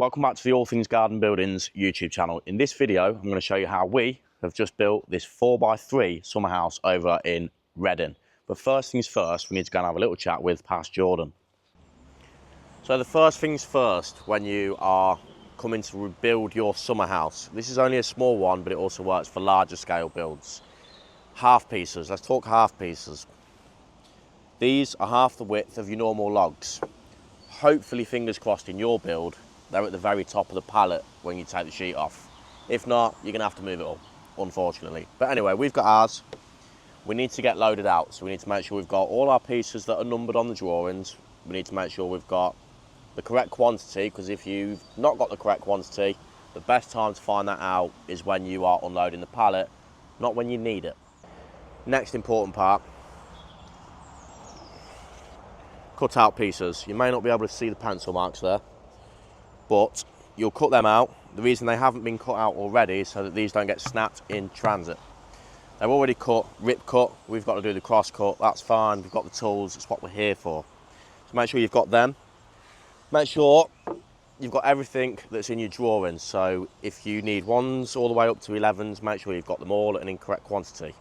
Welcome back to the All Things Garden Buildings YouTube channel. In this video, I'm going to show you how we have just built this 4x3 summer house over in Reading. But first things first, we need to go and have a little chat with Past Jordan. So the first things first, when you are coming to rebuild your summer house, this is only a small one, but it also works for larger scale builds. Half pieces, let's talk half pieces. These are half the width of your normal logs. Hopefully, fingers crossed, in your build, they're at the very top of the pallet when you take the sheet off. If not, you're gonna have to move it all, unfortunately. But anyway, we've got ours. We need to get loaded out, so we need to make sure we've got all our pieces that are numbered on the drawings. We need to make sure we've got the correct quantity, because if you've not got the correct quantity, the best time to find that out is when you are unloading the pallet, not when you need it. Next important part, cut out pieces. You may not be able to see the pencil marks there, but you'll cut them out. The reason they haven't been cut out already is so that these don't get snapped in transit. They're already cut, rip cut. We've got to do the cross cut. That's fine. We've got the tools. It's what we're here for. So make sure you've got them. Make sure you've got everything that's in your drawings. So if you need 1s all the way up to 11s, make sure you've got them all at an incorrect quantity.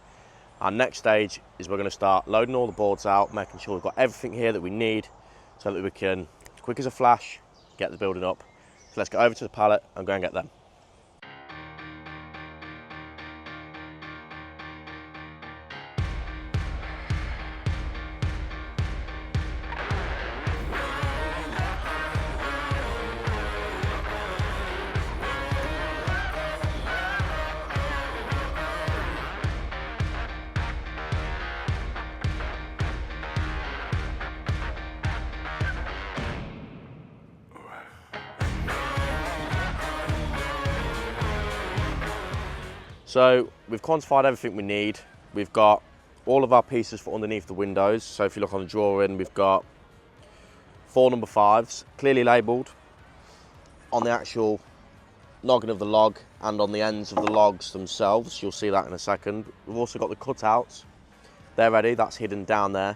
Our next stage is we're going to start loading all the boards out, making sure we've got everything here that we need so that we can, as quick as a flash, get the building up. So let's go over to the pallet and go and get them. So we've quantified everything we need. We've got all of our pieces for underneath the windows. So if you look on the drawing, we've got 4 number 5s, clearly labelled on the actual noggin of the log and on the ends of the logs themselves. You'll see that in a second. We've also got the cutouts. They're ready, that's hidden down there.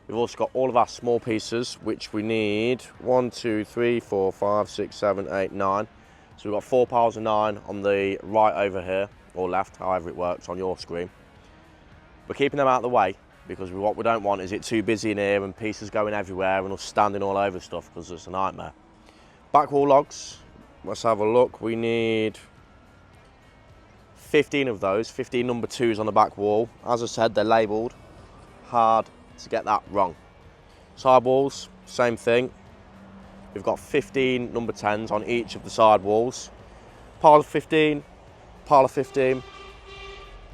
We've also got all of our small pieces, which we need 1, 2, 3, 4, 5, 6, 7, 8, 9. So we've got 4 piles of 9 on the right over here, or left, however it works on your screen. We're keeping them out of the way because what we don't want is it too busy in here and pieces going everywhere and us standing all over stuff, because it's a nightmare. Back wall logs, let's have a look. We need 15 of those, 15 number 2s on the back wall. As I said, they're labelled. Hard to get that wrong. Side walls, same thing. We've got 15 number 10s on each of the side walls. Pile of 15, pile of 15.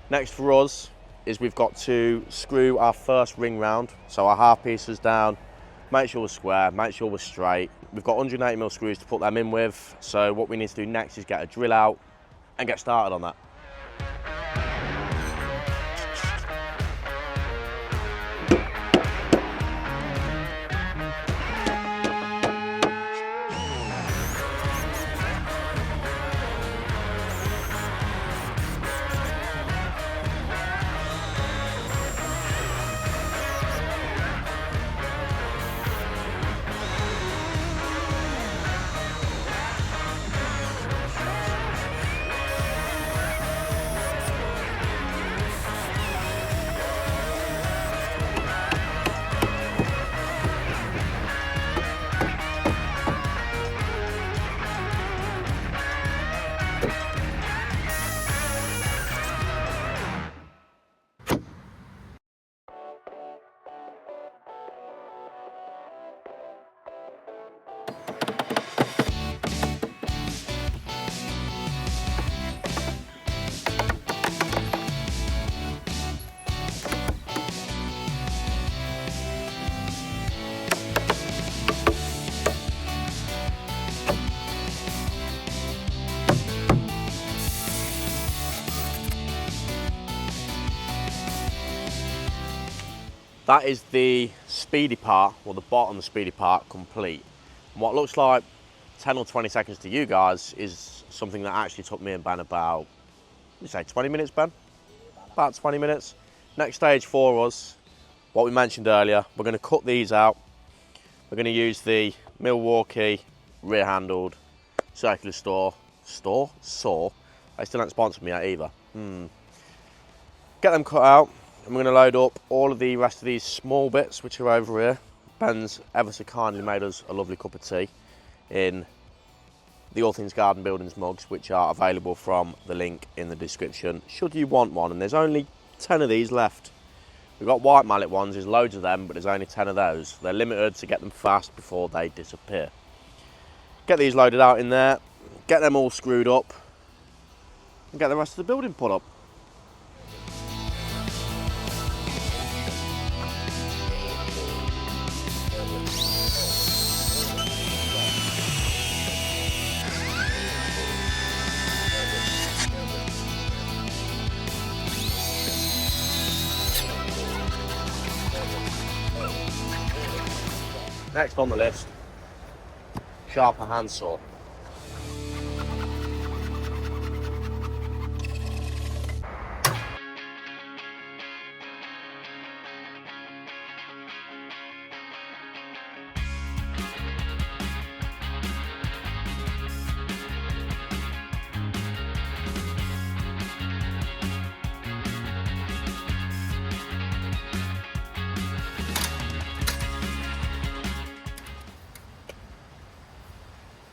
Next for us is we've got to screw our first ring round. So our half pieces down, make sure we're square, make sure we're straight. We've got 180mm screws to put them in with. So what we need to do next is get a drill out and get started on that. That is the speedy part, or the bottom speedy part, complete. And what looks like 10 or 20 seconds to you guys is something that actually took me and Ben about, you say 20 minutes, Ben? About 20 minutes. Next stage for us, what we mentioned earlier, we're going to cut these out. We're going to use the Milwaukee rear-handled circular saw. They still don't sponsor me yet either. Get them cut out, and we're going to load up all of the rest of these small bits which are over here. Ben's ever so kindly made us a lovely cup of tea in the All Things Garden Buildings mugs, which are available from the link in the description should you want one. And there's only 10 of these left. We've got white mallet ones, there's loads of them, but there's only 10 of those. They're limited, to get them fast before they disappear. Get these loaded out in there, get them all screwed up, and get the rest of the building put up. Next on the list, sharper handsaw.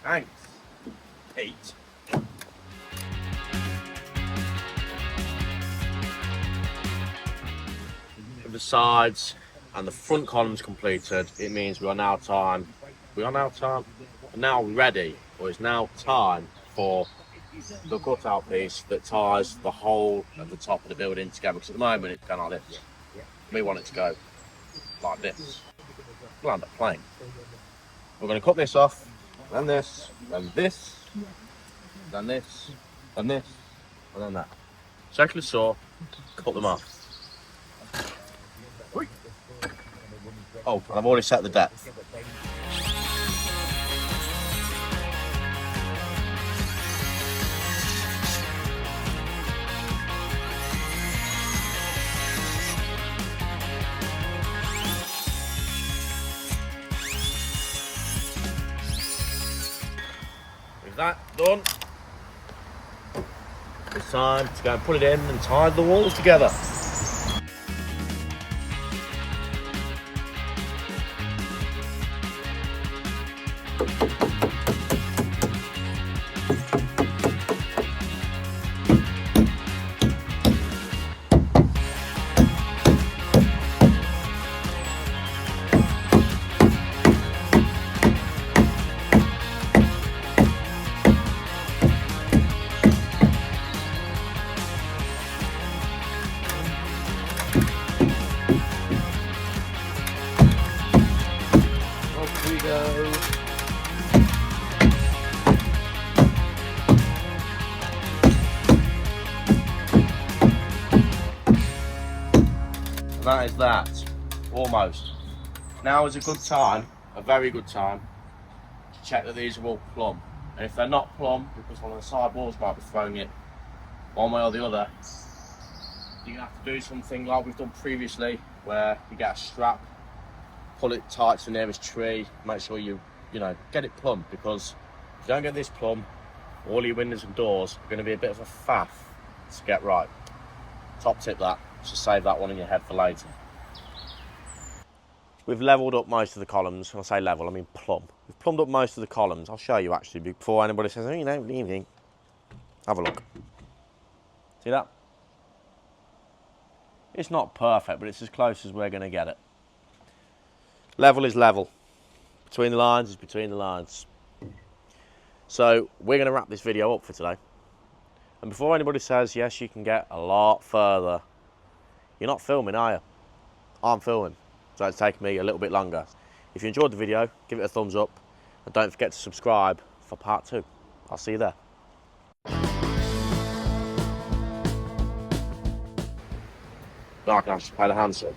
Thanks, Pete. With the sides and the front columns completed, it means we are now ready, or it's now time for the cutout piece that ties the whole at the top of the building together. Because at the moment it's going like this. We want it to go like this. We'll end up playing. We're going to cut this off. Then this, then this, then this, then this, and then that. Circular saw, cut them off. Oh, and I've already set the depth. That done, it's time to go and put it in and tie the walls together. That is that, almost. Now is a good time, a very good time, to check that these are all plumb. And if they're not plumb, because one of the side walls might be throwing it one way or the other, you have to do something like we've done previously, where you get a strap, pull it tight to the nearest tree, make sure you get it plumb, because if you don't get this plumb, all your windows and doors are going to be a bit of a faff to get right. Top tip that, so save that one in your head for later. We've levelled up most of the columns. When I say level, I mean plumb. We've plumbed up most of the columns. I'll show you actually before anybody says, oh, you don't need anything. Have a look. See that? It's not perfect, but it's as close as we're going to get it. Level is level. Between the lines is between the lines. So we're going to wrap this video up for today. And before anybody says, yes, you can get a lot further, you're not filming, are you? I'm filming, so it's taken me a little bit longer. If you enjoyed the video, give it a thumbs up, and don't forget to subscribe for part 2. I'll see you there. I can actually play the handsaw.